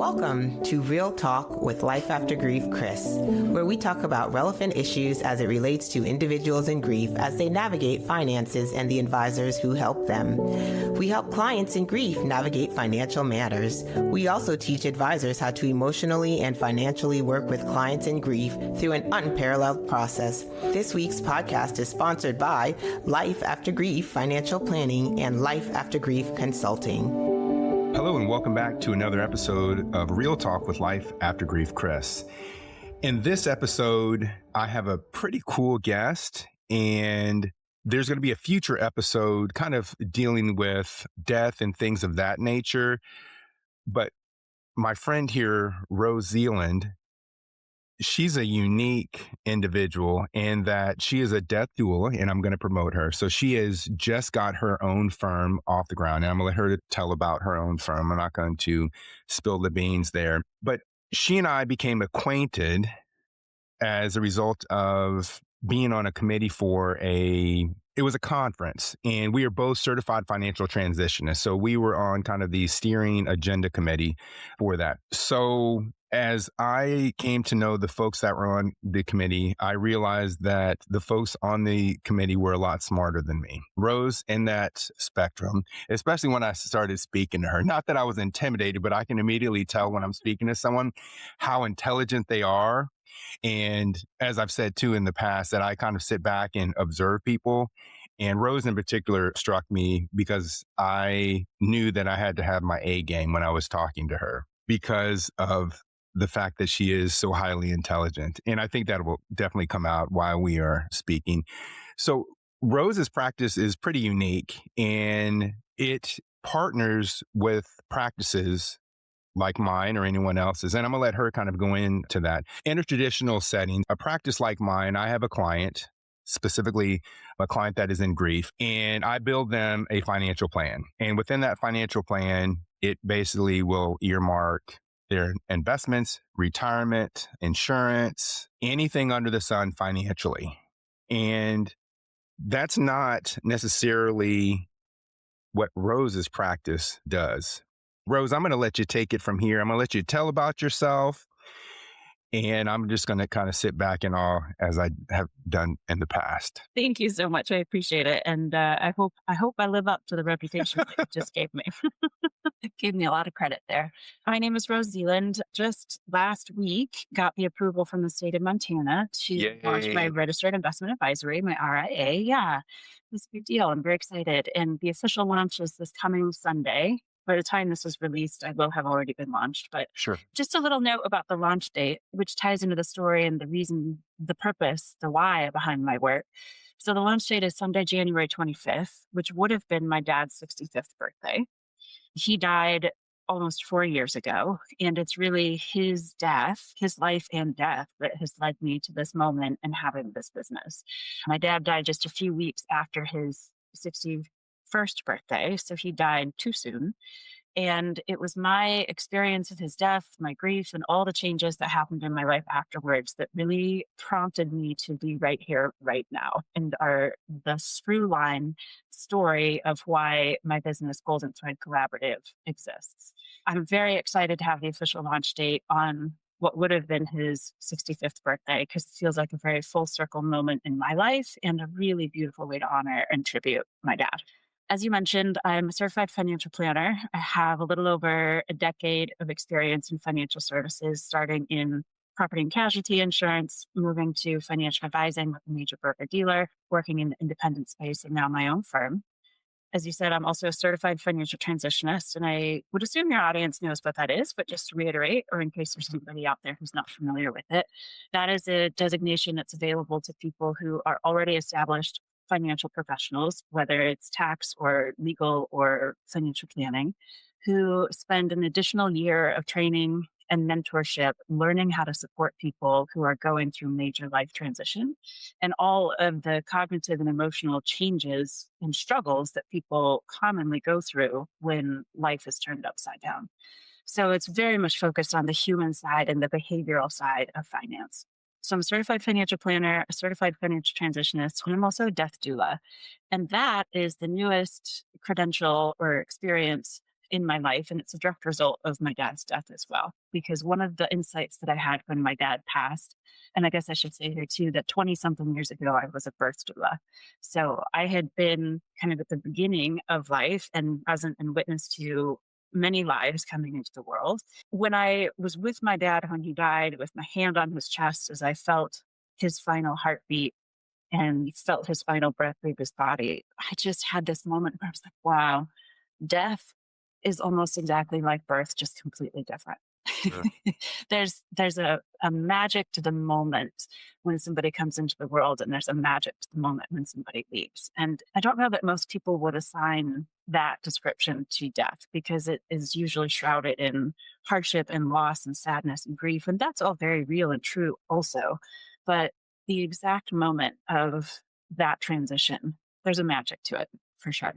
Welcome to Real Talk with Life After Grief, Chris, where we talk about relevant issues as it relates to individuals in grief as they navigate finances and the advisors who help them. We help clients in grief navigate financial matters. We also teach advisors how to emotionally and financially work with clients in grief through an unparalleled process. This week's podcast is sponsored by Life After Grief Financial Planning and Life After Grief Consulting. Hello and welcome back to another episode of Real Talk with Life After Grief, Chris. In this episode, I have a pretty cool guest, and there's going to be a future episode kind of dealing with death and things of that nature. But my friend here, Rose Zealand, she's a unique individual in that she is a death doula, and I'm going to promote her. So she has just got her own firm off the ground, and I'm going to let her tell about her own firm. I'm not going to spill the beans there. But she and I became acquainted as a result of being on a committee for it was a conference, and we are both certified financial transitionists. So we were on kind of the steering agenda committee for that. So as I came to know the folks that were on the committee, I realized that the folks on the committee were a lot smarter than me. Rose in that spectrum, especially when I started speaking to her. Not that I was intimidated, but I can immediately tell when I'm speaking to someone how intelligent they are. And as I've said too in the past, that I kind of sit back and observe people. And Rose in particular struck me because I knew that I had to have my A game when I was talking to her because of the fact that she is so highly intelligent. And I think that will definitely come out while we are speaking. So Rose's practice is pretty unique, and it partners with practices like mine or anyone else's. And I'm going to let her kind of go into that. In a traditional setting, a practice like mine, I have a client, specifically a client that is in grief, and I build them a financial plan. And within that financial plan, it basically will earmark their investments, retirement, insurance, anything under the sun financially. And that's not necessarily what Rose's practice does. Rose, I'm going to let you take it from here. I'm going to let you tell about yourself, and I'm just going to kind of sit back in awe as I have done in the past. Thank you so much. I appreciate it. And I hope I live up to the reputation that you just gave me. It gave me a lot of credit there. My name is Rose Zealand. Just last week, got the approval from the state of Montana to launch my registered investment advisory, my RIA. Yeah, it's a big deal. I'm very excited. And the official launch is this coming Sunday. By the time this is released, I will have already been launched. But Sure. Just a little note about the launch date, which ties into the story and the reason, the purpose, the why behind my work. So the launch date is Sunday, January 25th, which would have been my dad's 65th birthday. He died almost 4 years ago, and it's really his death, his life and death, that has led me to this moment and having this business. My dad died just a few weeks after his 61st birthday, so he died too soon. And it was my experience with his death, my grief, and all the changes that happened in my life afterwards that really prompted me to be right here, right now, and are the through line story of why my business Golden Thread Collaborative exists. I'm very excited to have the official launch date on what would have been his 65th birthday, because it feels like a very full circle moment in my life and a really beautiful way to honor and tribute my dad. As you mentioned, I'm a certified financial planner. I have a little over a decade of experience in financial services, starting in property and casualty insurance, moving to financial advising with a major broker-dealer, working in the independent space, and now my own firm. As you said, I'm also a certified financial transitionist, and I would assume your audience knows what that is, but just to reiterate, or in case there's somebody out there who's not familiar with it, that is a designation that's available to people who are already established financial professionals, whether it's tax or legal or financial planning, who spend an additional year of training and mentorship, learning how to support people who are going through major life transition and all of the cognitive and emotional changes and struggles that people commonly go through when life is turned upside down. So it's very much focused on the human side and the behavioral side of finance. So I'm a certified financial planner, a certified financial transitionist, and I'm also a death doula. And that is the newest credential or experience in my life. And it's a direct result of my dad's death as well. Because one of the insights that I had when my dad passed, and I guess I should say here too, that 20 something years ago, I was a birth doula. So I had been kind of at the beginning of life and present and witness to many lives coming into the world. When I was with my dad when he died, with my hand on his chest as I felt his final heartbeat and felt his final breath leave his body, I just had this moment where I was like, wow, death is almost exactly like birth, just completely different. Sure. There's a magic to the moment when somebody comes into the world, and there's a magic to the moment when somebody leaves. And I don't know that most people would assign that description to death because it is usually shrouded in hardship and loss and sadness and grief. And that's all very real and true also. But the exact moment of that transition, there's a magic to it for sure.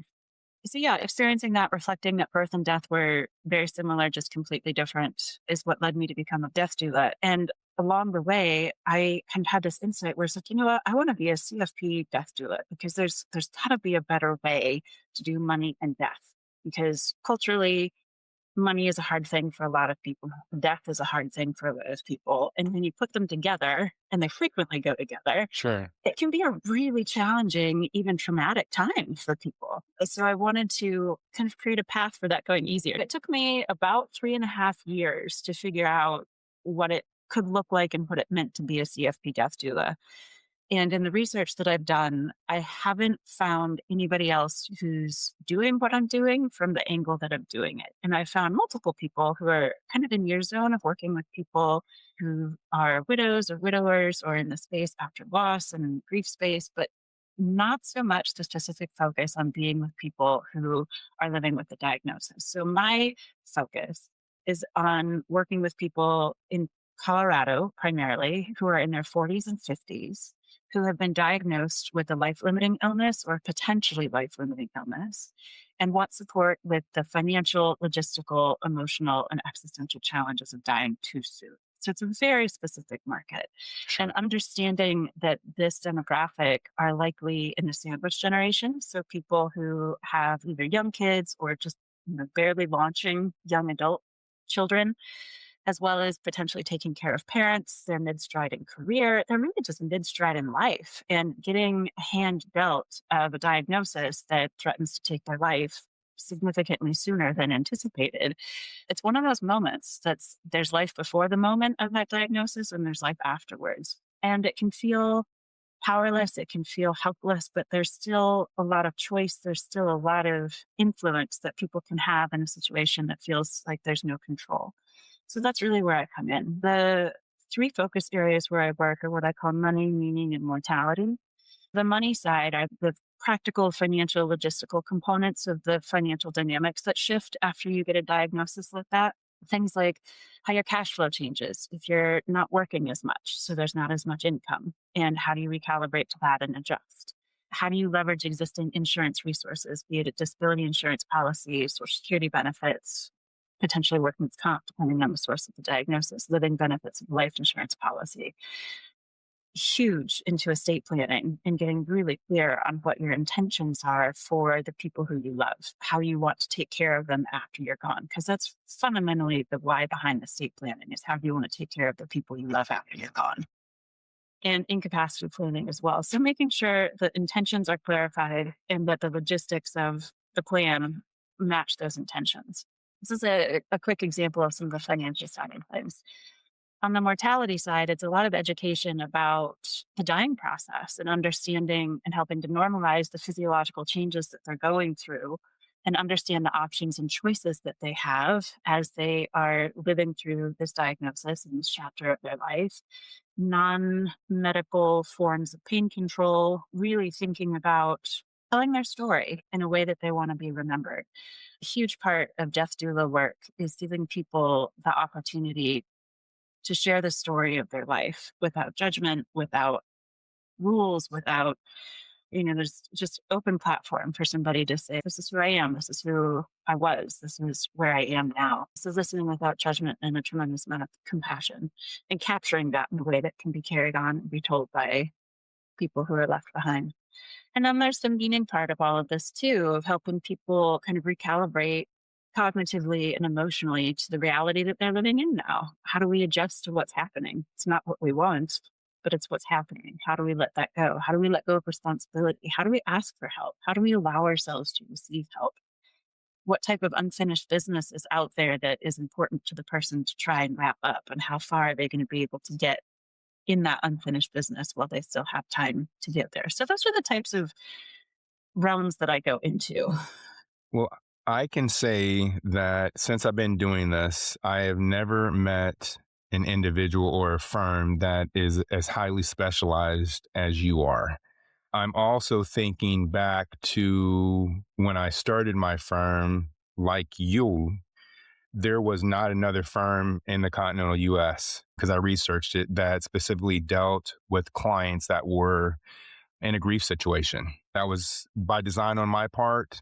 So yeah, experiencing that, reflecting that birth and death were very similar, just completely different, is what led me to become a death doula. And along the way, I kind of had this insight where it's like, you know what, I want to be a CFP death doula because there's got to be a better way to do money and death. Because culturally, money is a hard thing for a lot of people. Death is a hard thing for a lot of people. And when you put them together, and they frequently go together, Sure. it can be a really challenging, even traumatic time for people. So I wanted to kind of create a path for that going easier. It took me about 3.5 years to figure out what it could look like and what it meant to be a CFP death doula. And in the research that I've done, I haven't found anybody else who's doing what I'm doing from the angle that I'm doing it. And I found multiple people who are kind of in your zone of working with people who are widows or widowers or in the space after loss and grief space, but not so much the specific focus on being with people who are living with the diagnosis. So my focus is on working with people in Colorado primarily who are in their 40s and 50s who have been diagnosed with a life limiting illness or potentially life limiting illness and want support with the financial, logistical, emotional, and existential challenges of dying too soon. So it's a very specific market. Sure. And understanding that this demographic are likely in the sandwich generation. So people who have either young kids or just barely launching young adult children, as well as potentially taking care of parents. They're mid-stride in career. They're really just mid-stride in life and getting a hand dealt of a diagnosis that threatens to take their life significantly sooner than anticipated. It's one of those moments there's life before the moment of that diagnosis and there's life afterwards. And it can feel powerless, it can feel helpless, but there's still a lot of choice. There's still a lot of influence that people can have in a situation that feels like there's no control. So that's really where I come in. The three focus areas where I work are what I call money, meaning, and mortality. The money side are the practical, financial, logistical components of the financial dynamics that shift after you get a diagnosis like that. Things like how your cash flow changes if you're not working as much, so there's not as much income, and how do you recalibrate to that and adjust? How do you leverage existing insurance resources, be it a disability insurance policy, Social Security benefits, potentially workman's comp, depending on the source of the diagnosis, living benefits of life insurance policy? Huge into estate planning and getting really clear on what your intentions are for the people who you love, how you want to take care of them after you're gone. Because that's fundamentally the why behind estate planning is how do you want to take care of the people you love after you're gone. And incapacity planning as well. So making sure that intentions are clarified and that the logistics of the plan match those intentions. This is a quick example of some of the financial side of things. On the mortality side, it's a lot of education about the dying process and understanding and helping to normalize the physiological changes that they're going through and understand the options and choices that they have as they are living through this diagnosis in this chapter of their life. Non-medical forms of pain control, really thinking about telling their story in a way that they want to be remembered. A huge part of death doula work is giving people the opportunity to share the story of their life without judgment, without rules, without, there's just open platform for somebody to say, this is who I am, this is who I was, this is where I am now. So listening without judgment and a tremendous amount of compassion and capturing that in a way that can be carried on and be told by people who are left behind. And then there's the meaning part of all of this too, of helping people kind of recalibrate cognitively and emotionally to the reality that they're living in now. How do we adjust to what's happening? It's not what we want, but it's what's happening. How do we let that go? How do we let go of responsibility? How do we ask for help? How do we allow ourselves to receive help? What type of unfinished business is out there that is important to the person to try and wrap up? And how far are they going to be able to get in that unfinished business while they still have time to get there? So those are the types of realms that I go into. Well, I can say that since I've been doing this, I have never met an individual or a firm that is as highly specialized as you are. I'm also thinking back to when I started my firm, like you, there was not another firm in the continental US, because I researched it, that specifically dealt with clients that were in a grief situation. That was by design on my part.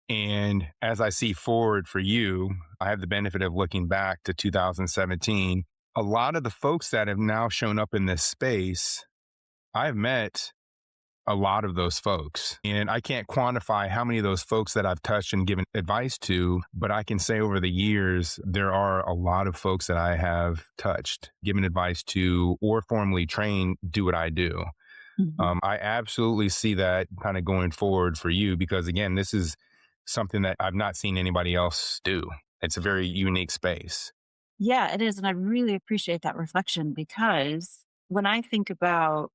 And as I see forward for you, I have the benefit of looking back to 2017. A lot of the folks that have now shown up in this space, I've met a lot of those folks. And I can't quantify how many of those folks that I've touched and given advice to, but I can say over the years, there are a lot of folks that I have touched, given advice to, or formally trained do what I do. I absolutely see that kind of going forward for you, because again, this is something that I've not seen anybody else do. It's a very unique space. Yeah, it is. And I really appreciate that reflection because when I think about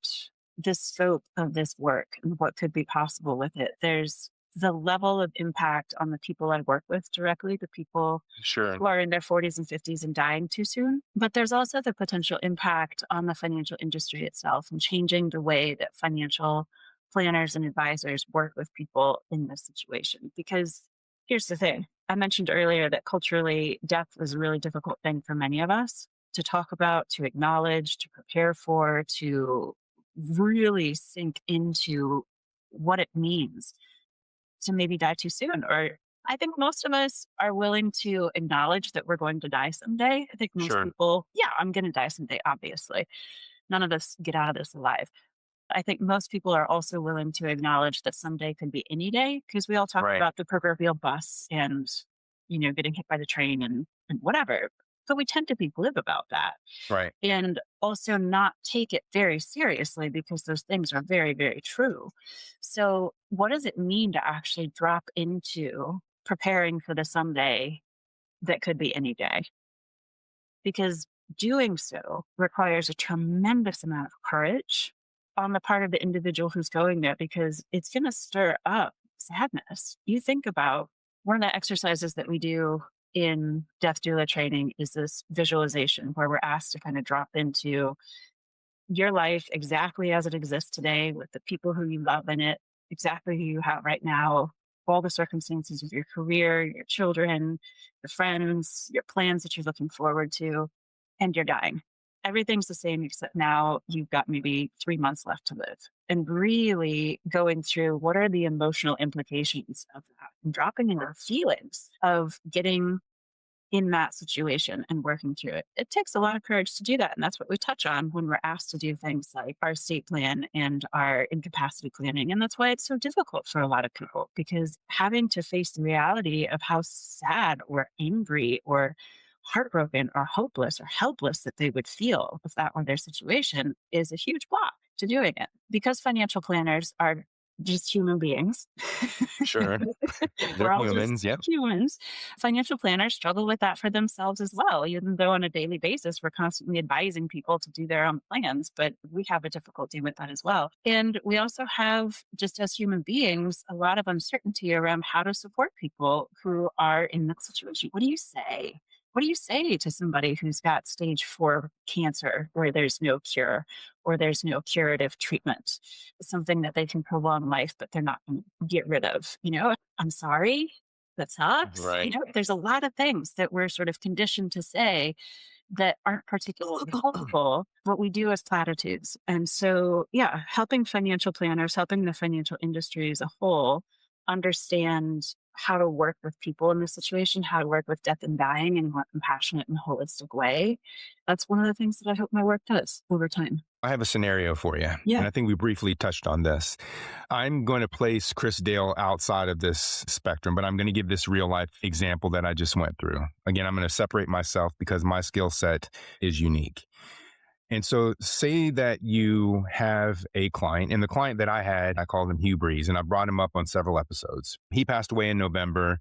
the scope of this work and what could be possible with it, there's the level of impact on the people I work with directly, the people Sure. who are in their 40s and 50s and dying too soon. But there's also the potential impact on the financial industry itself and changing the way that financial planners and advisors work with people in this situation. Because here's the thing, I mentioned earlier that culturally, death is a really difficult thing for many of us to talk about, to acknowledge, to prepare for, to really sink into what it means to maybe die too soon. Or I think most of us are willing to acknowledge that we're going to die someday. I think most Sure. people, yeah, I'm going to die someday, obviously. None of us get out of this alive. I think most people are also willing to acknowledge that someday could be any day because we all talk Right. about the proverbial bus and, getting hit by the train and whatever. But we tend to be glib about that Right. and also not take it very seriously because those things are very, very true. So, what does it mean to actually drop into preparing for the someday that could be any day? Because doing so requires a tremendous amount of courage on the part of the individual who's going there because it's going to stir up sadness. You think about one of the exercises that we do in death doula training is this visualization where we're asked to kind of drop into your life exactly as it exists today with the people who you love in it, exactly who you have right now, all the circumstances of your career, your children, your friends, your plans that you're looking forward to, and you're dying. Everything's the same, except now you've got maybe 3 months left to live. And really going through what are the emotional implications of that and dropping into the feelings of getting in that situation and working through it. It takes a lot of courage to do that. And that's what we touch on when we're asked to do things like our estate plan and our incapacity planning. And that's why it's so difficult for a lot of people because having to face the reality of how sad or angry or heartbroken or hopeless or helpless that they would feel if that were their situation is a huge block to doing it. Because financial planners are just human beings. Sure. We're They're all just humans. Yep. humans. Financial planners struggle with that for themselves as well, even though on a daily basis we're constantly advising people to do their own plans, but we have a difficulty with that as well. And we also have, just as human beings, a lot of uncertainty around how to support people who are in that situation. What do you say? What do you say to somebody who's got stage 4 cancer where there's no cure or there's no curative treatment, something that they can prolong life, but they're not going to get rid of? I'm sorry, that sucks. Right. There's a lot of things that we're sort of conditioned to say that aren't particularly helpful, what we do as platitudes. And so, yeah, helping financial planners, helping the financial industry as a whole understand how to work with people in this situation, how to work with death and dying in a more compassionate and holistic way. That's one of the things that I hope my work does over time. I have a scenario for you. Yeah. And I think we briefly touched on this. I'm going to place Chris Dale outside of this spectrum, but I'm going to give this real life example that I just went through. Again, I'm going to separate myself because my skill set is unique. And so, say that you have a client, and the client that I had, I called him Hugh Breeze, and I brought him up on several episodes. He passed away in November.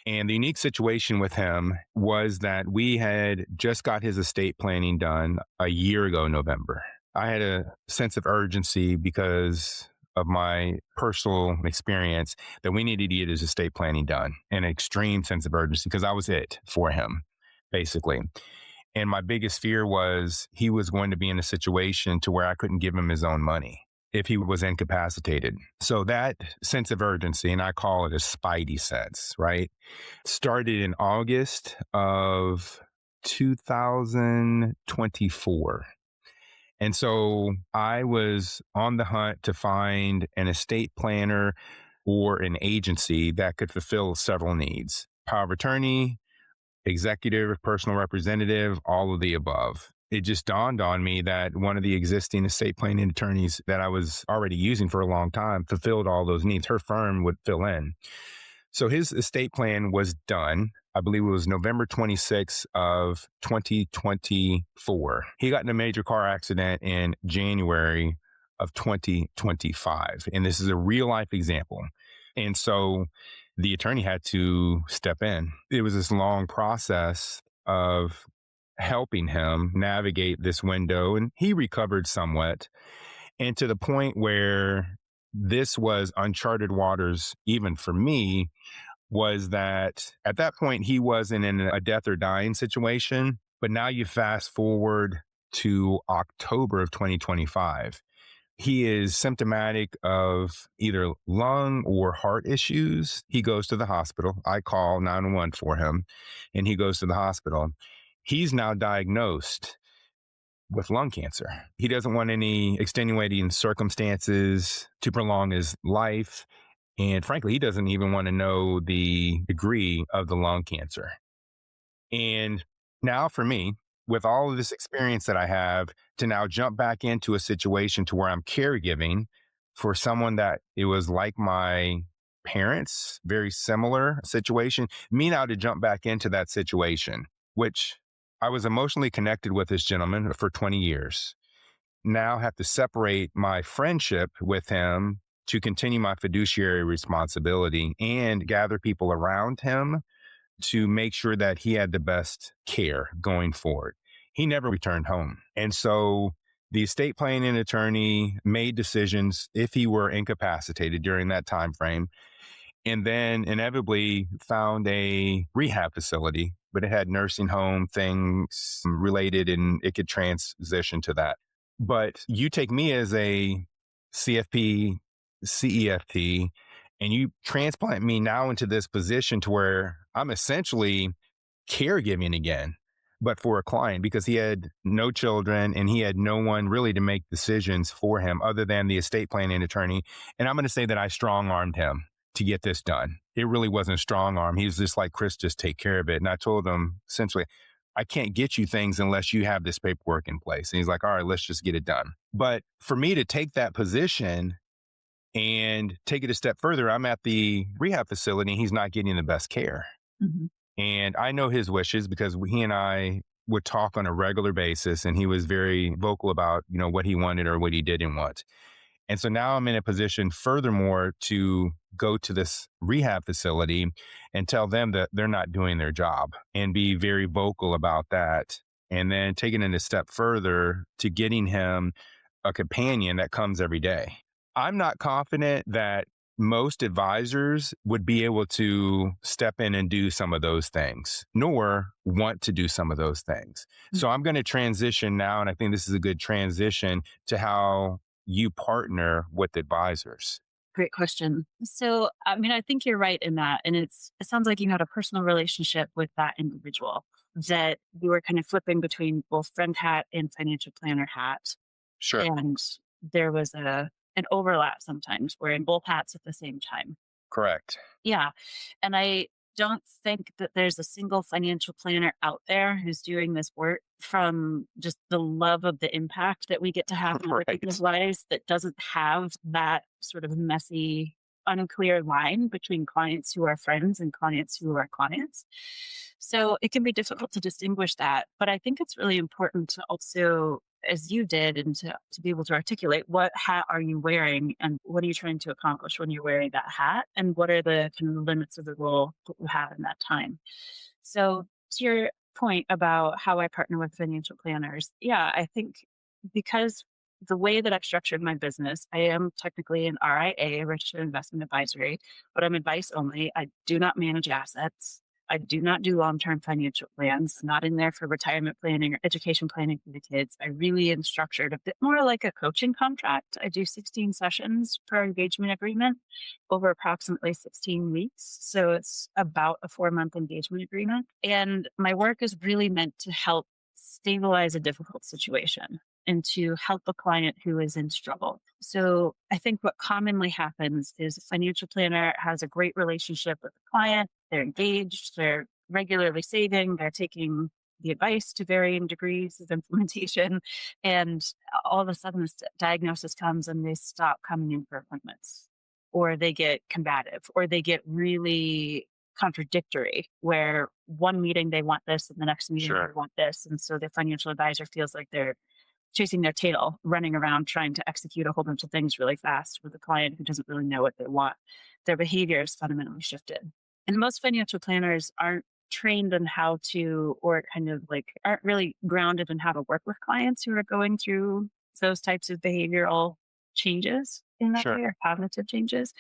And the unique situation with him was that we had just got his estate planning done a year ago, November. I had a sense of urgency because of my personal experience that we needed to get his estate planning done, an extreme sense of urgency because I was it for him, basically. And my biggest fear was he was going to be in a situation to where I couldn't give him his own money if he was incapacitated. So that sense of urgency, and I call it a spidey sense, right? Started in August of 2024. And so I was on the hunt to find an estate planner or an agency that could fulfill several needs: power of attorney, executive, personal representative, all of the above. It just dawned on me that one of the existing estate planning attorneys that I was already using for a long time fulfilled all those needs. Her firm would fill in. So his estate plan was done. I believe it was November 26th of 2024. He got in a major car accident in January of 2025. And this is a real life example. And so the attorney had to step in. It was this long process of helping him navigate this window, and he recovered somewhat. And to the point where this was uncharted waters, even for me, was that at that point he wasn't in a death or dying situation. But now you fast forward to October of 2025. He is symptomatic of either lung or heart issues. He goes to the hospital. I call 911 for him, and he goes to the hospital. He's now diagnosed with lung cancer. He doesn't want any extenuating circumstances to prolong his life. And frankly, he doesn't even want to know the degree of the lung cancer. And now for me, with all of this experience that I have, to now jump back into a situation to where I'm caregiving for someone that it was like my parents, very similar situation, me now to jump back into that situation, which I was emotionally connected with this gentleman for 20 years. Now have to separate my friendship with him to continue my fiduciary responsibility and gather people around him to make sure that he had the best care going forward. He never returned home. And so the estate planning attorney made decisions if he were incapacitated during that time frame, and then inevitably found a rehab facility, but it had nursing home things related and it could transition to that. But you take me as a CFP, CEFT, and you transplant me now into this position to where I'm essentially caregiving again, but for a client, because he had no children and he had no one really to make decisions for him other than the estate planning attorney. And I'm going to say that I strong armed him to get this done. It really wasn't a strong arm. He was just like, Chris, just take care of it. And I told him essentially, I can't get you things unless you have this paperwork in place. And he's like, all right, let's just get it done. But for me to take that position and take it a step further, I'm at the rehab facility and he's not getting the best care. Mm-hmm. And I know his wishes because he and I would talk on a regular basis, and he was very vocal about, what he wanted or what he didn't want. And so now I'm in a position furthermore to go to this rehab facility and tell them that they're not doing their job and be very vocal about that. And then taking it a step further to getting him a companion that comes every day. I'm not confident that most advisors would be able to step in and do some of those things, nor want to do some of those things. So I'm going to transition now, and I think this is a good transition to how you partner with advisors. Great question. So, I think you're right in that. And it sounds like you had a personal relationship with that individual, that you were kind of flipping between both friend hat and financial planner hat. Sure. And there was an overlap sometimes. We're in both hats at the same time. Correct. Yeah. And I don't think that there's a single financial planner out there who's doing this work from just the love of the impact that we get to have in other people's Right. lives that doesn't have that sort of messy, unclear line between clients who are friends and clients who are clients. So it can be difficult to distinguish that. But I think it's really important to also, as you did, and to be able to articulate what hat are you wearing and what are you trying to accomplish when you're wearing that hat, and what are the kind of limits of the role that you have in that time. So to your point about how I partner with financial planners, yeah, I think because the way that I've structured my business, I am technically an RIA, registered investment advisory, but I'm advice only. I do not manage assets. I do not do long term financial plans, not in there for retirement planning or education planning for the kids. I really am structured a bit more like a coaching contract. I do 16 sessions per engagement agreement over approximately 16 weeks. So it's about a 4-month engagement agreement. And my work is really meant to help stabilize a difficult situation and to help a client who is in struggle. So I think what commonly happens is a financial planner has a great relationship with the client. They're engaged, they're regularly saving, they're taking the advice to varying degrees of implementation. And all of a sudden, this diagnosis comes and they stop coming in for appointments, or they get combative, or they get really contradictory, where one meeting they want this and the next meeting they want this. And so the financial advisor feels like they're chasing their tail, running around trying to execute a whole bunch of things really fast with a client who doesn't really know what they want. Their behavior is fundamentally shifted. And most financial planners aren't trained on how to, or kind of like aren't really grounded in how to work with clients who are going through those types of behavioral changes in that way, or cognitive changes.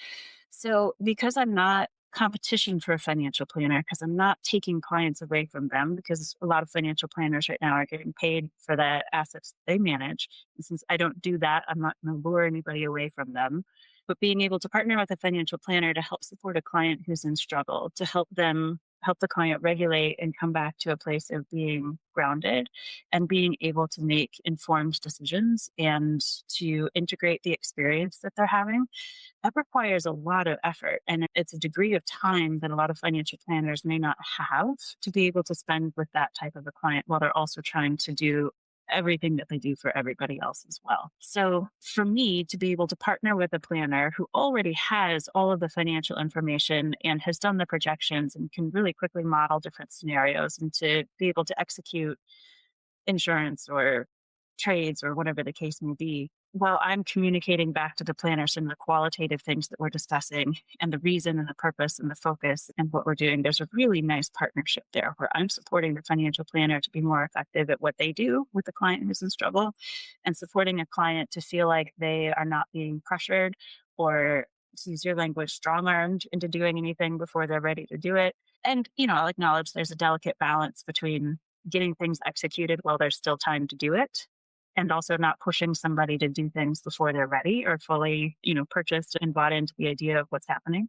So because I'm not competition for a financial planner, because I'm not taking clients away from them, because a lot of financial planners right now are getting paid for the assets they manage. And since I don't do that, I'm not going to lure anybody away from them. But being able to partner with a financial planner to help support a client who's in struggle, to help them help the client regulate and come back to a place of being grounded and being able to make informed decisions and to integrate the experience that they're having, that requires a lot of effort. And it's a degree of time that a lot of financial planners may not have to be able to spend with that type of a client while they're also trying to do everything that they do for everybody else as well. So for me to be able to partner with a planner who already has all of the financial information and has done the projections and can really quickly model different scenarios, and to be able to execute insurance or trades or whatever the case may be, while I'm communicating back to the planner some of the qualitative things that we're discussing and the reason and the purpose and the focus and what we're doing, there's a really nice partnership there where I'm supporting the financial planner to be more effective at what they do with the client who's in struggle, and supporting a client to feel like they are not being pressured or, to use your language, strong armed into doing anything before they're ready to do it. And, I'll acknowledge there's a delicate balance between getting things executed while there's still time to do it, and also not pushing somebody to do things before they're ready or fully, purchased and bought into the idea of what's happening.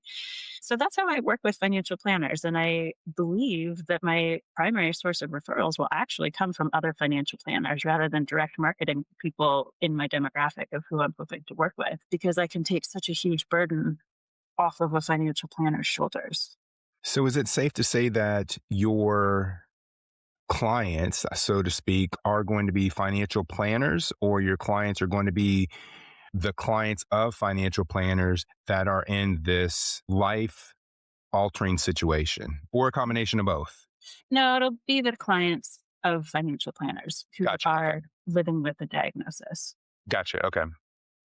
So that's how I work with financial planners. And I believe that my primary source of referrals will actually come from other financial planners rather than direct marketing people in my demographic of who I'm hoping to work with, because I can take such a huge burden off of a financial planner's shoulders. So is it safe to say that your clients, so to speak, are going to be financial planners, or your clients are going to be the clients of financial planners that are in this life altering situation, or a combination of both? No, it'll be the clients of financial planners who Gotcha. are living with a diagnosis. Gotcha. Okay.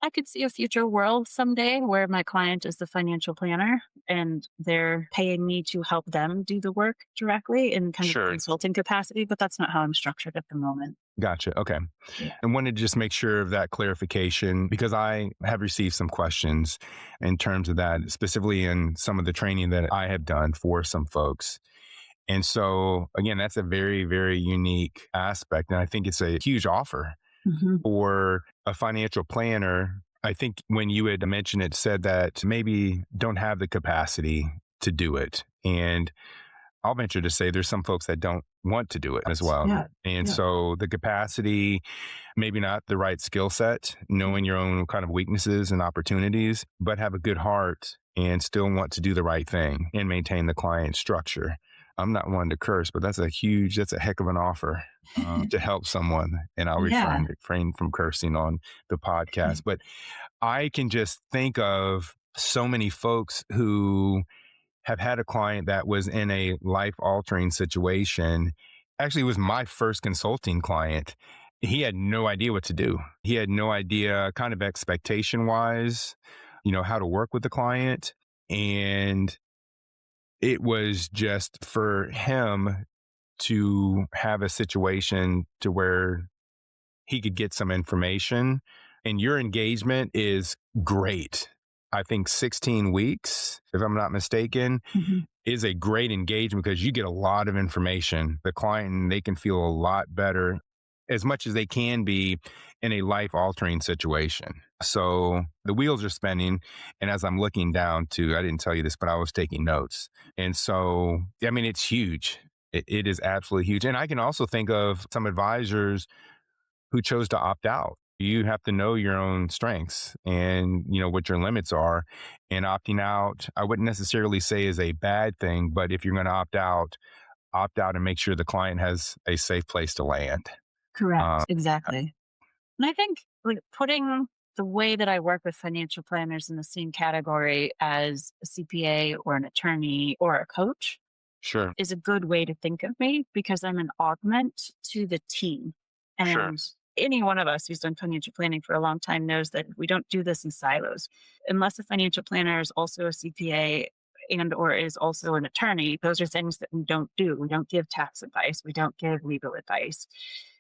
I could see a future world someday where my client is the financial planner and they're paying me to help them do the work directly in kind of a consulting capacity, but that's not how I'm structured at the moment. Gotcha. Okay. Yeah. I wanted to just make sure of that clarification, because I have received some questions in terms of that, specifically in some of the training that I have done for some folks. And so, again, that's a very, very unique aspect. And I think it's a huge offer for a financial planner. I think when you had mentioned it, said that maybe don't have the capacity to do it. And I'll venture to say there's some folks that don't want to do it as well. Yeah. And so the capacity, maybe not the right skill set, knowing your own kind of weaknesses and opportunities, but have a good heart and still want to do the right thing and maintain the client structure. I'm not one to curse, but that's a heck of an offer to help someone. And I'll Yeah. refrain from cursing on the podcast. But I can just think of so many folks who have had a client that was in a life altering situation. Actually, it was my first consulting client. He had no idea what to do. He had no idea, kind of expectation wise, how to work with the client. And it was just for him to have a situation to where he could get some information. And your engagement is great. I think 16 weeks, if I'm not mistaken, is a great engagement because you get a lot of information. The client, and they can feel a lot better as much as they can be in a life altering situation. So the wheels are spinning. And as I'm looking down to, I didn't tell you this, but I was taking notes. And so, I mean, it's huge. It is absolutely huge. And I can also think of some advisors who chose to opt out. You have to know your own strengths and what your limits are. And opting out, I wouldn't necessarily say is a bad thing, but if you're going to opt out and make sure the client has a safe place to land. Correct. Exactly. And I think like putting the way that I work with financial planners in the same category as a CPA or an attorney or a coach Sure. is a good way to think of me because I'm an augment to the team. Sure. And any one of us who's done financial planning for a long time knows that we don't do this in silos. Unless a financial planner is also a CPA and or is also an attorney, those are things that we don't do. We don't give tax advice. We don't give legal advice.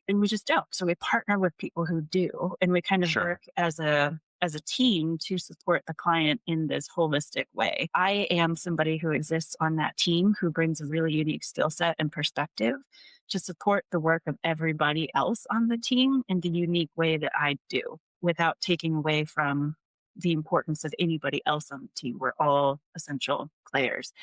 And we just don't. So we partner with people who do. And we kind of Sure. work as a team to support the client in this holistic way. I am somebody who exists on that team who brings a really unique skill set and perspective to support the work of everybody else on the team in the unique way that I do without taking away from the importance of anybody else on the team. We're all essential players.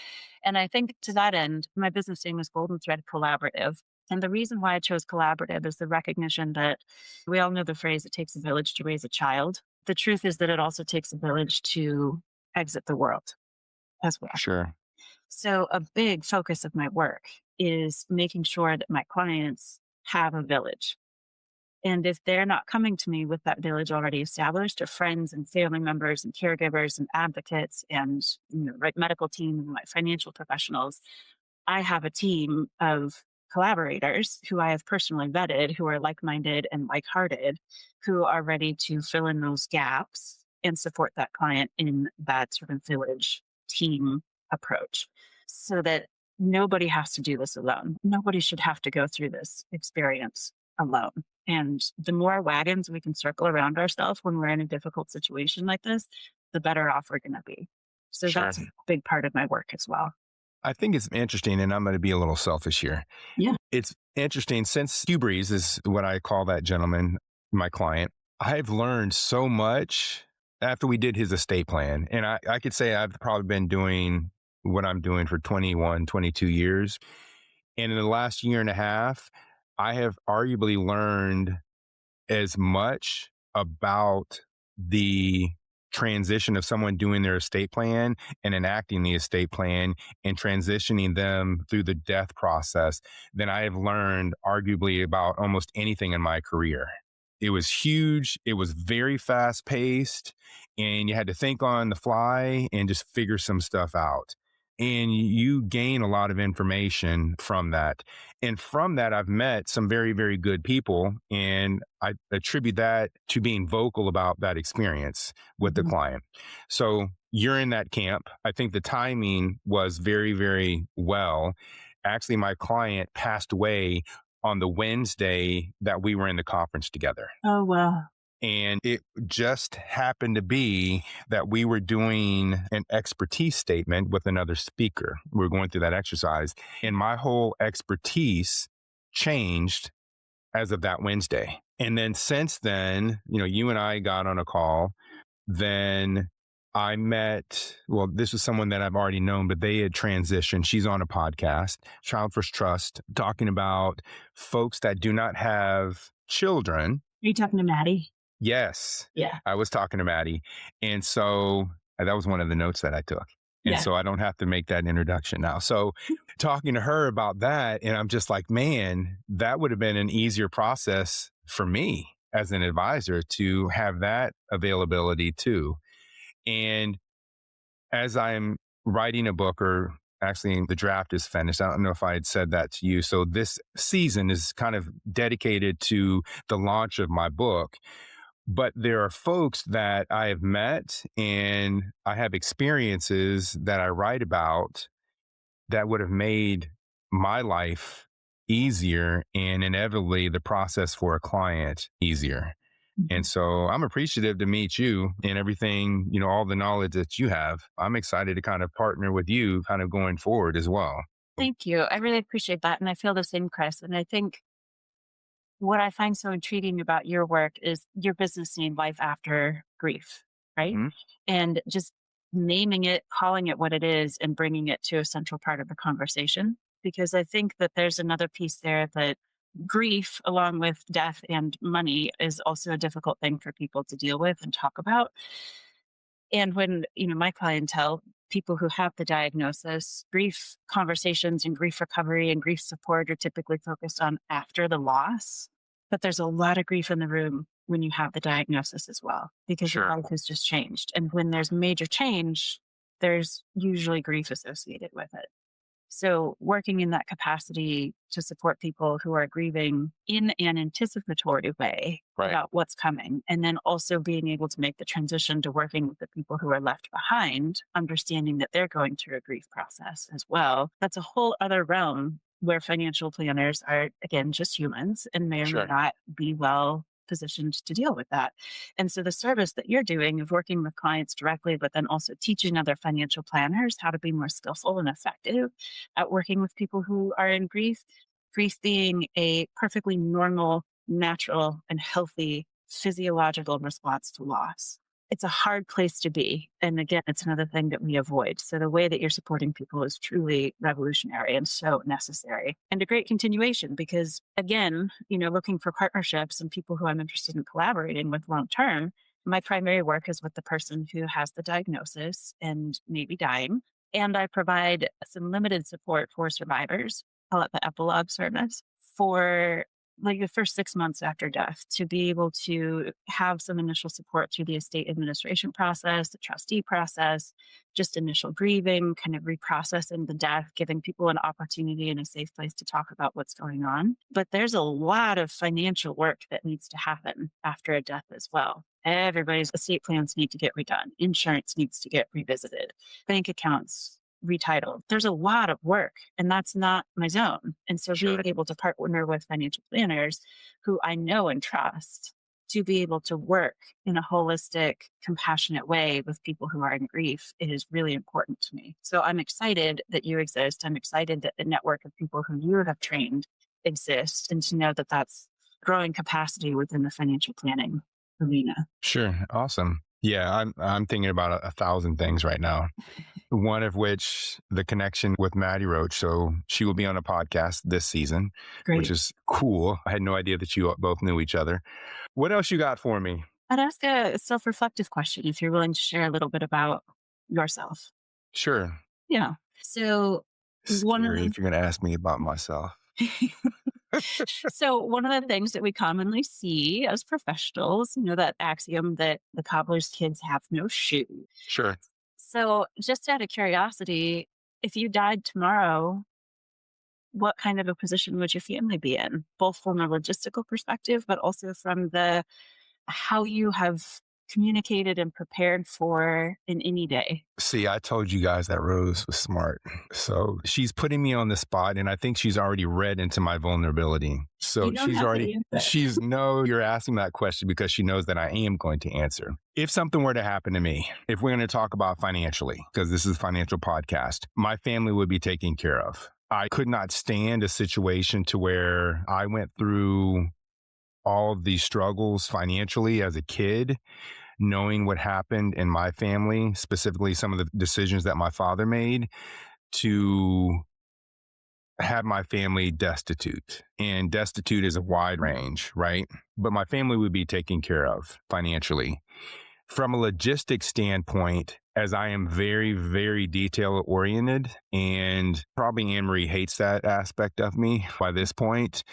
And I think to that end, my business name is Golden Thread Collaborative. And the reason why I chose collaborative is the recognition that we all know the phrase, it takes a village to raise a child. The truth is that it also takes a village to exit the world as well. Sure. So a big focus of my work is making sure that my clients have a village. And if they're not coming to me with that village already established of friends and family members and caregivers and advocates and right medical team and my financial professionals, I have a team of collaborators who I have personally vetted, who are like-minded and like-hearted, who are ready to fill in those gaps and support that client in that sort of village team approach so that nobody has to do this alone. Nobody should have to go through this experience alone. And the more wagons we can circle around ourselves when we're in a difficult situation like this, the better off we're going to be. So Sure. that's a big part of my work as well. I think it's interesting, and I'm going to be a little selfish here. Yeah. It's interesting since Hugh Breeze is what I call that gentleman, my client. I've learned so much after we did his estate plan. And I could say I've probably been doing what I'm doing for 21, 22 years. And in the last year and a half, I have arguably learned as much about the transition of someone doing their estate plan and enacting the estate plan and transitioning them through the death process than I have learned arguably about almost anything in my career. It was huge. It was very fast paced and you had to think on the fly and just figure some stuff out. And you gain a lot of information from that. And from that, I've met some very, very good people. And I attribute that to being vocal about that experience with the client. So you're in that camp. I think the timing was very, very well. Actually, my client passed away on the Wednesday that we were in the conference together. Oh, wow. And it just happened to be that we were doing an expertise statement with another speaker. We were going through that exercise, and my whole expertise changed as of that Wednesday. And then since then, you and I got on a call. Then I met, this was someone that I've already known, but they had transitioned. She's on a podcast, Child First Trust, talking about folks that do not have children. Are you talking to Maddie? Yes. Yeah. I was talking to Maddie. And so That was one of the notes that I took. And Yeah. so I don't have to make that introduction now. So talking to her about that, and I'm just like, man, that would have been an easier process for me as an advisor to have that availability too. And as I'm writing a book, or actually the draft is finished, I don't know if I had said that to you. So this season is kind of dedicated to the launch of my book. But there are folks that I have met and I have experiences that I write about that would have made my life easier and inevitably the process for a client easier. And so I'm appreciative to meet you and everything, all the knowledge that you have. I'm excited to kind of partner with you kind of going forward as well. Thank you. I really appreciate that. And I feel the same, Chris. And I think what I find so intriguing about your work is your business name, Life After Grief, right? Mhm. And just naming it, calling it what it is, and bringing it to a central part of the conversation. Because I think that there's another piece there that grief, along with death and money, is also a difficult thing for people to deal with and talk about. And when, my clientele, people who have the diagnosis, grief conversations and grief recovery and grief support are typically focused on after the loss. But there's a lot of grief in the room when you have the diagnosis as well, because your Sure. life has just changed. And when there's major change, there's usually grief associated with it. So, working in that capacity to support people who are grieving in an anticipatory way Right. about what's coming, and then also being able to make the transition to working with the people who are left behind, understanding that they're going through a grief process as well. That's a whole other realm where financial planners are, again, just humans and may or may Sure. not be well positioned to deal with that. And so the service that you're doing of working with clients directly, but then also teaching other financial planners how to be more skillful and effective at working with people who are in grief, grief being a perfectly normal, natural, and healthy physiological response to loss. It's a hard place to be. And again, it's another thing that we avoid. So the way that you're supporting people is truly revolutionary and so necessary, and a great continuation because, again, looking for partnerships and people who I'm interested in collaborating with long term, my primary work is with the person who has the diagnosis and may be dying. And I provide some limited support for survivors, call it the epilogue service, for like the first 6 months after death to be able to have some initial support through the estate administration process, the trustee process, just initial grieving, kind of reprocessing the death, giving people an opportunity and a safe place to talk about what's going on. But there's a lot of financial work that needs to happen after a death as well. Everybody's estate plans need to get redone. Insurance needs to get revisited. Bank accounts retitled. There's a lot of work, and that's not my zone. And so Sure. being able to partner with financial planners who I know and trust to be able to work in a holistic, compassionate way with people who are in grief is really important to me. So I'm excited that you exist. I'm excited that the network of people who you have trained exists, and to know that that's growing capacity within the financial planning arena. Sure. Awesome. Yeah, I'm thinking about a thousand things right now. One of which the connection with Maddie Roach. So she will be on a podcast this season, Great. which is cool. I had no idea that you both knew each other. What else you got for me? I'd ask a self-reflective question if you're willing to share a little bit about yourself. Sure. Yeah. So one of Scary the if you're going to ask me about myself. So one of the things that we commonly see as professionals, that axiom that the cobbler's kids have no shoe. Sure. So just out of curiosity, if you died tomorrow, what kind of a position would your family be in? Both from a logistical perspective, but also from the how you have communicated and prepared for in any day. See, I told you guys that Rose was smart. So she's putting me on the spot, and I think she's already read into my vulnerability. So You don't she's have to already, answer. you're asking that question because she knows that I am going to answer. If something were to happen to me, if we're going to talk about financially, because this is a financial podcast, my family would be taken care of. I could not stand a situation to where I went through all of these struggles financially as a kid, knowing what happened in my family, specifically some of the decisions that my father made, to have my family destitute. And destitute is a wide range, right? But my family would be taken care of financially From a logistic standpoint, as I am very, very detail oriented, and probably Anne Marie hates that aspect of me by this point,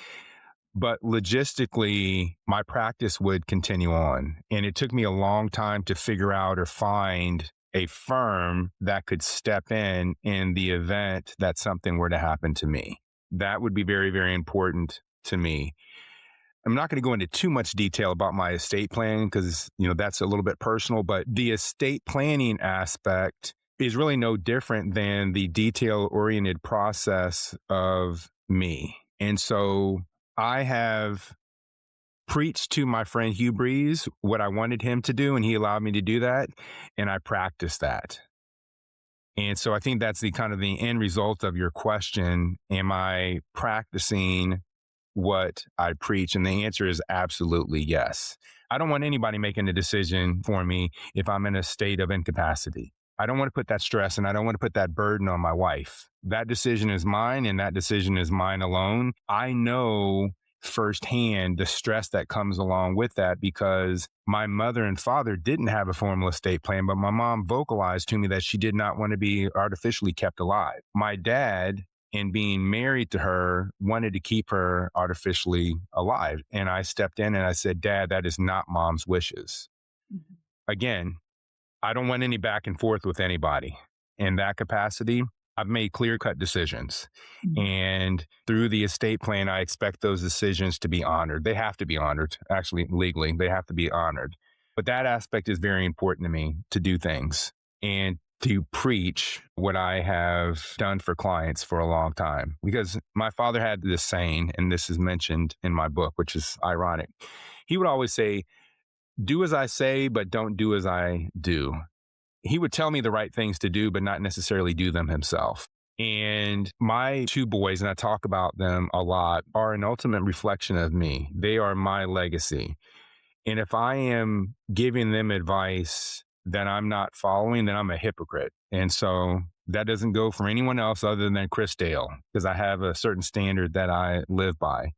but logistically, my practice would continue on. And it took me a long time to figure out or find a firm that could step in the event that something were to happen to me. That would be very, very important to me. I'm not going to go into too much detail about my estate plan because, that's a little bit personal, but the estate planning aspect is really no different than the detail oriented process of me. And so I have preached to my friend Hugh Breeze what I wanted him to do, and he allowed me to do that. And I practiced that. And so I think that's the kind of the end result of your question. Am I practicing what I preach? And the answer is absolutely yes. I don't want anybody making a decision for me if I'm in a state of incapacity. I don't want to put that stress and I don't want to put that burden on my wife. That decision is mine and that decision is mine alone. I know firsthand the stress that comes along with that because my mother and father didn't have a formal estate plan, but my mom vocalized to me that she did not want to be artificially kept alive. My dad, in being married to her, wanted to keep her artificially alive. And I stepped in and I said, Dad, that is not mom's wishes. Mm-hmm. Again, I don't want any back and forth with anybody. In that capacity, I've made clear-cut decisions. Mm-hmm. And through the estate plan, I expect those decisions to be honored. They have to be honored, actually, legally. They have to be honored. But that aspect is very important to me, to do things and to preach what I have done for clients for a long time. Because my father had this saying, and this is mentioned in my book, which is ironic. He would always say, do as I say, but don't do as I do. He would tell me the right things to do, but not necessarily do them himself. And my two boys, and I talk about them a lot, are an ultimate reflection of me. They are my legacy. And if I am giving them advice that I'm not following, then I'm a hypocrite. And so that doesn't go for anyone else other than Chris Dale, because I have a certain standard that I live by.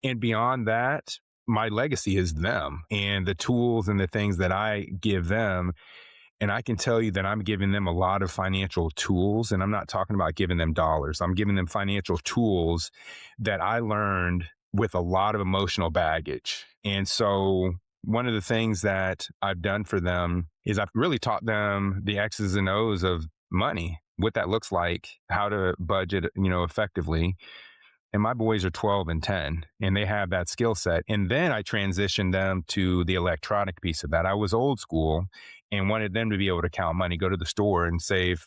And beyond that, my legacy is them and the tools and the things that I give them. And I can tell you that I'm giving them a lot of financial tools, and I'm not talking about giving them dollars. I'm giving them financial tools that I learned with a lot of emotional baggage. And so one of the things that I've done for them is I've really taught them the X's and O's of money, what that looks like, how to budget, effectively. And my boys are 12 and 10, and they have that skill set. And then I transitioned them to the electronic piece of that. I was old school and wanted them to be able to count money, go to the store and save.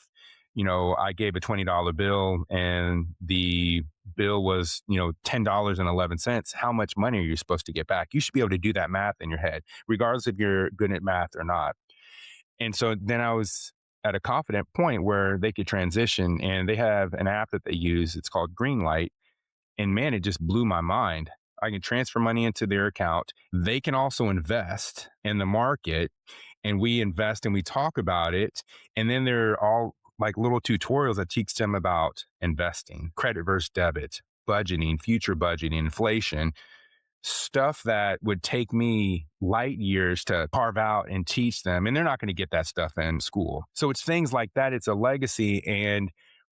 I gave a $20 bill and the bill was, $10.11. How much money are you supposed to get back? You should be able to do that math in your head, regardless if you're good at math or not. And so then I was at a confident point where they could transition, and they have an app that they use. It's called Greenlight. And man, it just blew my mind. I can transfer money into their account. They can also invest in the market, and we invest and we talk about it. And then there are all like little tutorials that teach them about investing, credit versus debit, budgeting, future budgeting, inflation, stuff that would take me light years to carve out and teach them. And they're not going to get that stuff in school. So it's things like that. It's a legacy. And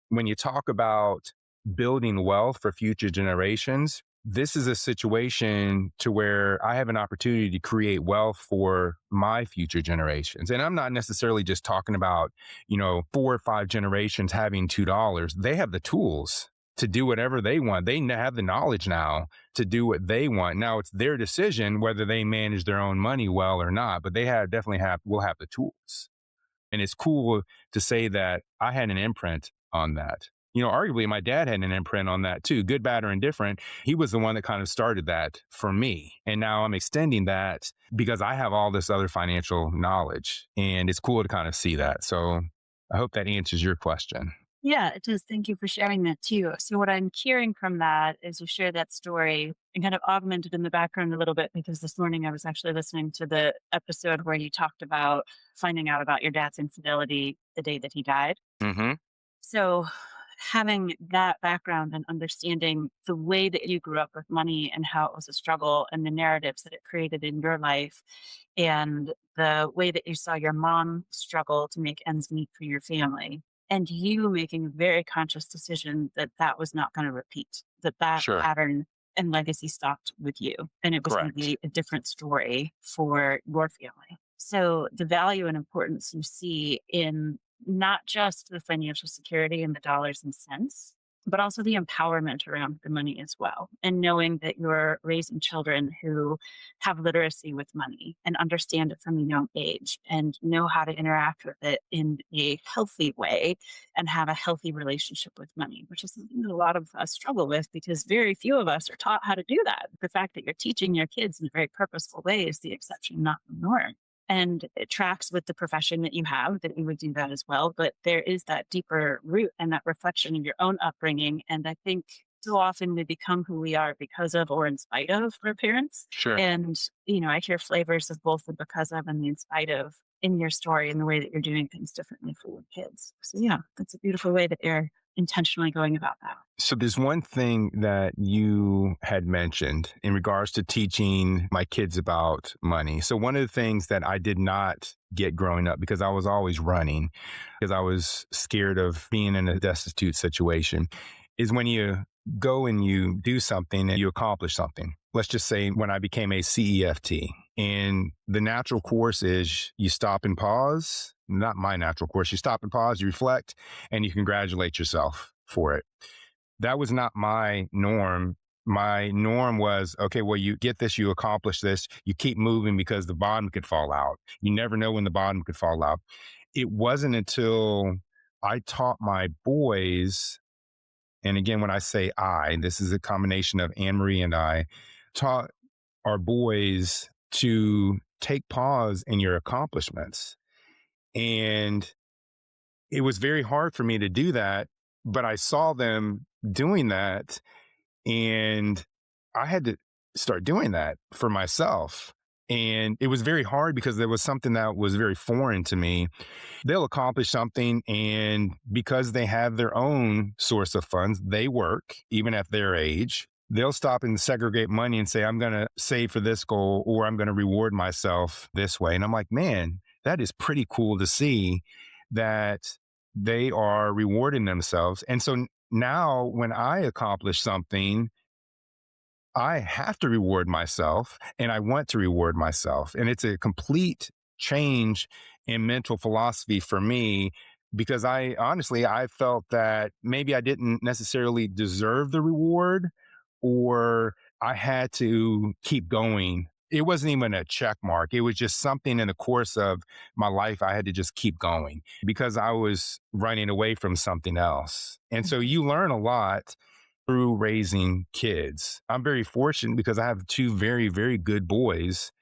when you talk about building wealth for future generations, this is a situation to where I have an opportunity to create wealth for my future generations. And I'm not necessarily just talking about, 4 or 5 generations having $2. They have the tools to do whatever they want. They have the knowledge now to do what they want. Now it's their decision whether they manage their own money well or not, but they will have the tools. And it's cool to say that I had an imprint on that. Arguably my dad had an imprint on that too, good, bad, or indifferent. He was the one that kind of started that for me. And now I'm extending that because I have all this other financial knowledge, and it's cool to kind of see that. So I hope that answers your question. Yeah, it does. Thank you for sharing that too. So what I'm hearing from that is you share that story and kind of augmented in the background a little bit, because this morning I was actually listening to the episode where you talked about finding out about your dad's infidelity the day that he died. Mm-hmm. So having that background and understanding the way that you grew up with money and how it was a struggle and the narratives that it created in your life and the way that you saw your mom struggle to make ends meet for your family and you making a very conscious decision that that was not going to repeat, that that Sure. pattern and legacy stopped with you and it was going to Correct. be a different story for your family. So the value and importance you see in not just the financial security and the dollars and cents, but also the empowerment around the money as well. And knowing that you're raising children who have literacy with money and understand it from a young age and know how to interact with it in a healthy way and have a healthy relationship with money, which is something that a lot of us struggle with because very few of us are taught how to do that. The fact that you're teaching your kids in a very purposeful way is the exception, not the norm. And it tracks with the profession that you have that you would do that as well. But there is that deeper root and that reflection of your own upbringing. And I think so often we become who we are because of or in spite of our parents. Sure. And, I hear flavors of both the because of and the in spite of in your story and the way that you're doing things differently for your kids. So, yeah, that's a beautiful way that you're intentionally going about that. So there's one thing that you had mentioned in regards to teaching my kids about money. So one of the things that I did not get growing up because I was always running, because I was scared of being in a destitute situation, is when you go and you do something and you accomplish something. Let's just say when I became a CEFT, and the natural course is you stop and pause. Not my natural course. You stop and pause, you reflect, and you congratulate yourself for it. That was not my norm. My norm was, okay, well, you get this, you accomplish this, you keep moving because the bottom could fall out. You never know when the bottom could fall out. It wasn't until I taught my boys, and again, when I say I, this is a combination of Anne Marie and I, taught our boys to take pause in your accomplishments. And it was very hard for me to do that, but I saw them doing that and I had to start doing that for myself. And it was very hard because there was something that was very foreign to me. They'll accomplish something, and because they have their own source of funds, they work, even at their age. They'll stop and segregate money and say, I'm going to save for this goal, or I'm going to reward myself this way. And I'm like, man, that is pretty cool to see that they are rewarding themselves. And so now when I accomplish something, I have to reward myself and I want to reward myself. And it's a complete change in mental philosophy for me because I felt that maybe I didn't necessarily deserve the reward or I had to keep going. It wasn't even a check mark. It was just something in the course of my life. I had to just keep going because I was running away from something else. And so you learn a lot through raising kids. I'm very fortunate because I have two very, very good boys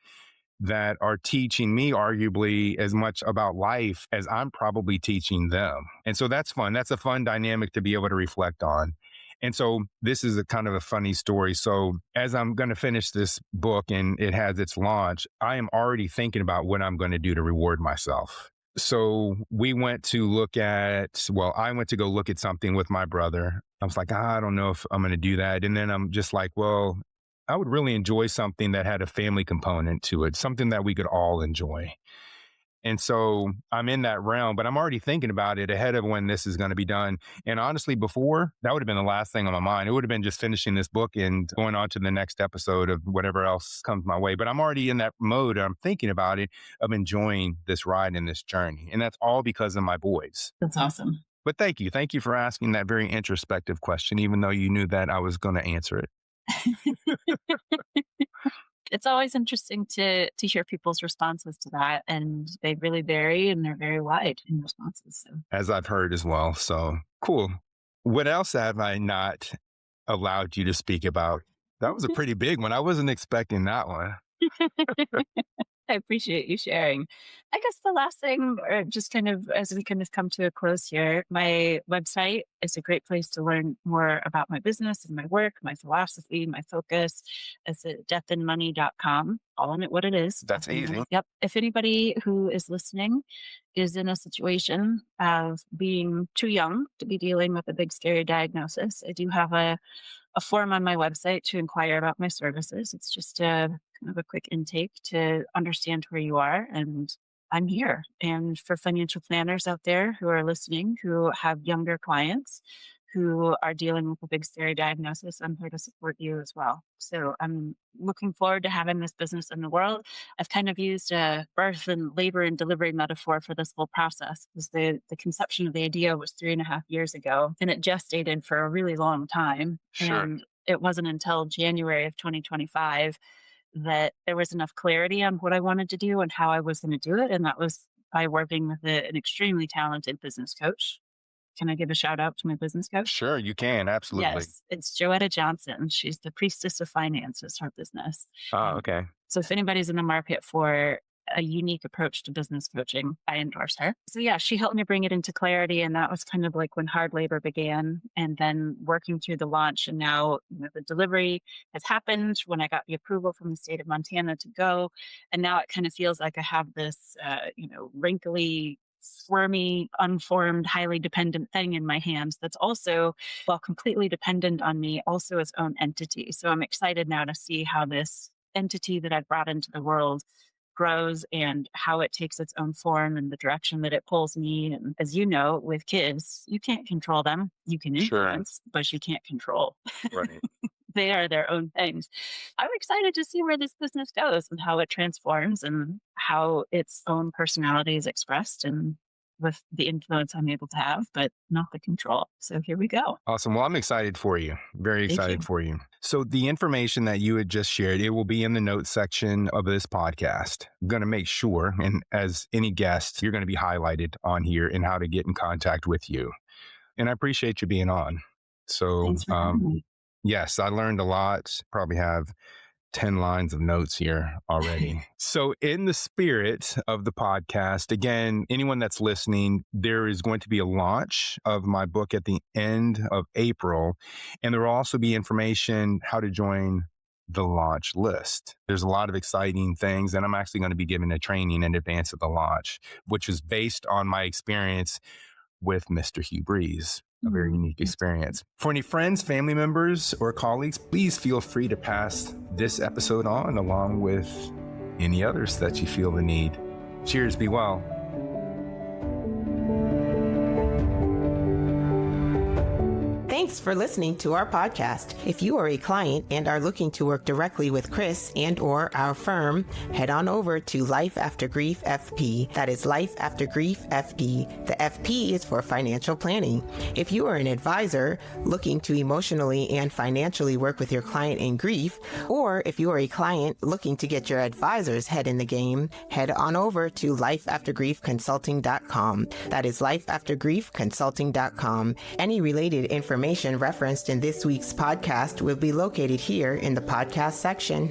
that are teaching me arguably as much about life as I'm probably teaching them. And so that's fun. That's a fun dynamic to be able to reflect on. And so this is a kind of a funny story. So as I'm going to finish this book and it has its launch, I am already thinking about what I'm going to do to reward myself. So I went to go look at something with my brother. I was like, I don't know if I'm going to do that. And then I'm just like, well, I would really enjoy something that had a family component to it, something that we could all enjoy. And so I'm in that realm, but I'm already thinking about it ahead of when this is going to be done. And honestly, before, that would have been the last thing on my mind. It would have been just finishing this book and going on to the next episode of whatever else comes my way. But I'm already in that mode. I'm thinking about it, of enjoying this ride and this journey. And that's all because of my boys. That's awesome. But thank you. Thank you for asking that very introspective question, even though you knew that I was going to answer it. It's always interesting to hear people's responses to that, and they really vary and they're very wide in responses. So. As I've heard as well. So cool. What else have I not allowed you to speak about? That was a pretty big one. I wasn't expecting that one. I appreciate you sharing. I guess the last thing, or just kind of as we kind of come to a close here, my website It's a great place to learn more about my business and my work, my philosophy, my focus. It's at deathandmoney.com. All in it, what it is. That's easy. Yep. If anybody who is listening is in a situation of being too young to be dealing with a big scary diagnosis, I do have a form on my website to inquire about my services. It's just a kind of a quick intake to understand where you are, and I'm here. And for financial planners out there who are listening, who have younger clients who are dealing with a big scary diagnosis, I'm here to support you as well. So I'm looking forward to having this business in the world. I've kind of used a birth and labor and delivery metaphor for this whole process, because the conception of the idea was 3.5 years ago, and it gestated for a really long time. Sure. And it wasn't until January of 2025 that there was enough clarity on what I wanted to do and how I was going to do it. And that was by working with an extremely talented business coach. Can I give a shout out to my business coach? Sure, you can. Absolutely. Yes, it's Joetta Johnson. She's the priestess of finance is her business. Oh, okay. So if anybody's in the market for a unique approach to business coaching, I endorse her. So yeah, she helped me bring it into clarity. And that was kind of like when hard labor began, and then working through the launch. And now the delivery has happened when I got the approval from the state of Montana to go. And now it kind of feels like I have this, wrinkly, squirmy, unformed, highly dependent thing in my hands that's also, while completely dependent on me, also its own entity. So I'm excited now to see how this entity that I've brought into the world grows and how it takes its own form and the direction that it pulls me. And as you know, with kids, you can't control them. You can influence, but you can't control. Right. They are their own things. I'm excited to see where this business goes and how it transforms and how its own personality is expressed, and with the influence I'm able to have, but not the control. So here we go. Awesome. Well, I'm excited for you. Very excited for you. So the information that you had just shared, it will be in the notes section of this podcast. I'm going to make sure, and as any guest, you're going to be highlighted on here and how to get in contact with you. And I appreciate you being on. So, Thanks for having me. yes, I learned a lot. Probably have 10 lines of notes here already. So in the spirit of the podcast, again, anyone that's listening, there is going to be a launch of my book at the end of April. And there will also be information how to join the launch list. There's a lot of exciting things. And I'm actually going to be giving a training in advance of the launch, which is based on my experience with Mr. Hugh Breeze. A very unique experience. For any friends, family members, or colleagues, please feel free to pass this episode on along with any others that you feel the need. Cheers, be well. Thanks for listening to our podcast. If you are a client and are looking to work directly with Chris and or our firm, head on over to Life After Grief FP. That is Life After Grief FP. The FP is for financial planning. If you are an advisor looking to emotionally and financially work with your client in grief, or if you are a client looking to get your advisor's head in the game, head on over to lifeaftergriefconsulting.com. That is lifeaftergriefconsulting.com. Any related information referenced in this week's podcast will be located here in the podcast section.